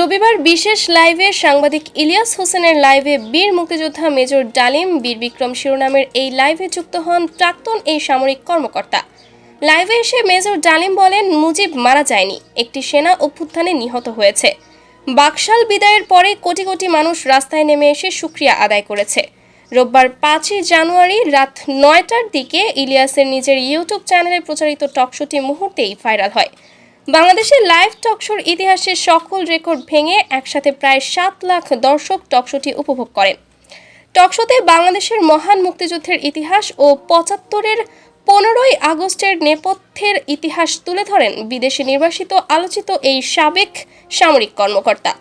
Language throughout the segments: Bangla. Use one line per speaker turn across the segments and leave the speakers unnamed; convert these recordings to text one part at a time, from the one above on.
রবিবার বিশেষ লাইভে সাংবাদিক ইলিয়াস হোসেনের লাইভে বীর মুক্তিযোদ্ধা মেজর ডালিম বীর বিক্রম শিরোনামের এই লাইভে যুক্ত হন প্রাক্তন এই সামরিক কর্মকর্তা। লাইভে এসে মেজর ডালিম বলেন, মুজিব মারা যায়নি, একটি সেনা অভ্যুত্থানে নিহত হয়েছে। বাকশাল বিদায়ের পরে কোটি কোটি মানুষ রাস্তায় নেমে এসে শুকরিয়া আদায় করেছে। রোববার 5 জানুয়ারি রাত 9টার দিকে ইলিয়াসের নিজের ইউটিউব চ্যানেলে প্রচারিত টকশোটি মুহূর্তেই ভাইরাল হয়। বাংলাদেশের লাইভ টকশোর ইতিহাসে সকল রেকর্ড ভেঙে একসাথে প্রায় 7 লাখ দর্শক টকশোটি উপভোগ করেন। টকশোতে বাংলাদেশের মহান মুক্তিযুদ্ধের ইতিহাস ও 75-এর 15ই আগস্টের নেপথ্যের ইতিহাস তুলে ধরেন বিদেশে নির্বাসিত আলোচিত এই সাবেক সামরিক কর্মকর্তা।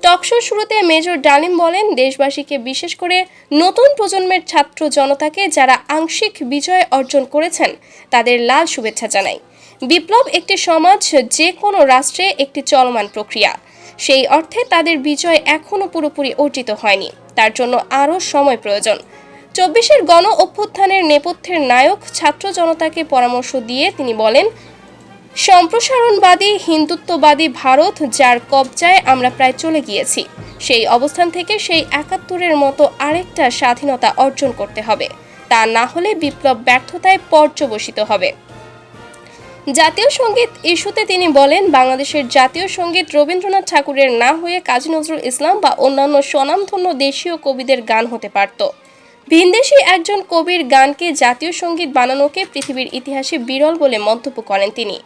টকশোর শুরুতে মেজর ডালিম বলেন, দেশবাসীকে বিশেষ করে নতুন প্রজন্মের ছাত্র জনতাকে যারা আংশিক বিজয় অর্জন করেছেন তাদের লাল শুভেচ্ছা জানাই। বিপ্লব একটি সমাজ, যে কোনো রাষ্ট্রে একটি চলমান প্রক্রিয়া। সেই অর্থে তাদের বিজয় এখনও পুরোপুরি অর্জিত হয়নি, তার জন্য আরও সময় প্রয়োজন। 24-এর গণ অভ্যুত্থানের নেপথ্যের নায়ক ছাত্র জনতাকে পরামর্শ দিয়ে তিনি বলেন, সম্প্রসারণবাদী হিন্দুত্ববাদী ভারত যার কবজায় আমরা প্রায় চলে গিয়েছি, সেই অবস্থান থেকে সেই 71-এর মতো আরেকটা স্বাধীনতা অর্জন করতে হবে। তা না হলে বিপ্লব ব্যর্থতায় পর্যবসিত হবে। জাতীয় সঙ্গীত ইস্যুতে তিনি বলেন, বাংলাদেশের জাতীয় সঙ্গীত রবীন্দ্রনাথ ঠাকুরের না হয়ে কাজী নজরুল ইসলাম বা অন্যান্য স্বনামধন্য দেশীয় কবিদের গান হতে পারত। ভিনদেশী একজন কবির গানকে জাতীয় সঙ্গীত বানানোকে পৃথিবীর ইতিহাসে বিরল বলে মন্তব্য করেন তিনি।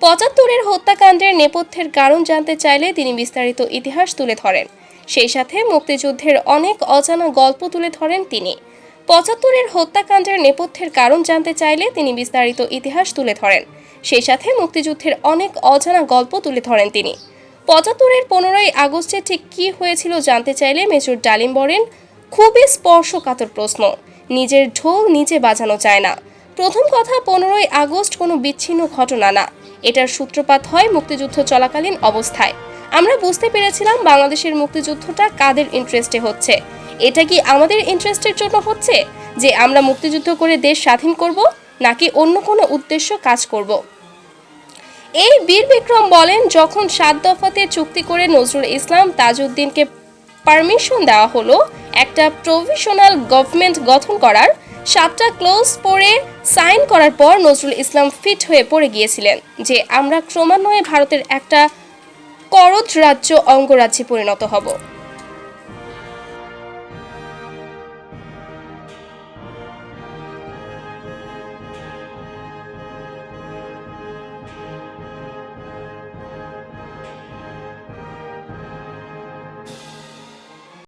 75-এর হত্যাকাণ্ডের নেপথ্যের কারণ জানতে চাইলে তিনি বিস্তারিত ইতিহাস তুলে ধরেন। সেই সাথে মুক্তিযুদ্ধের অনেক অজানা গল্প তুলে ধরেন তিনি। 75-এর হত্যাকাণ্ডের নেপথ্যের কারণ জানতে চাইলে তিনি বিস্তারিত ইতিহাস তুলে ধরেন। সেই সাথে মুক্তিযুদ্ধের অনেক অজানা গল্প তুলে ধরেন তিনি। 75-এর 15ই আগস্টে ঠিক কী হয়েছিল জানতে চাইলে মেজর ডালিম বলেন, খুবই স্পর্শকাতর প্রশ্ন। নিজের ঢোল নিজে বাজানো যায় না। প্রথম কথা, 15ই আগস্ট কোনো বিচ্ছিন্ন ঘটনা না, এটার সূত্রপাত হয় মুক্তিযুদ্ধ চলাকালীন অবস্থায়। আমরা বুঝতে পেরেছিলাম বাংলাদেশের মুক্তিযুদ্ধটা কাদের ইন্টারেস্টে হচ্ছে। এটা কি আমাদের ইন্টারেস্টের জন্য হচ্ছে যে আমরা মুক্তিযুদ্ধ করে দেশ স্বাধীন করব, নাকি অন্য কোনো উদ্দেশ্য কাজ করব? এই বীর বিক্রম বলেন, যখন 7 দফাতে চুক্তি করে নজরুল ইসলাম তাজউদ্দিনকে পারমিশন দেওয়া হলো একটা প্রভিশনাল গভর্নমেন্ট গঠন করার, 7টা ক্লোজ পড়ে সাইন করার পর নজরুল ইসলাম ফিট হয়ে পড়ে গিয়েছিলেন যে আমরা ক্রমান্বয়ে ভারতের একটা করদ রাজ্য অঙ্গরাজ্যে পরিণত হব।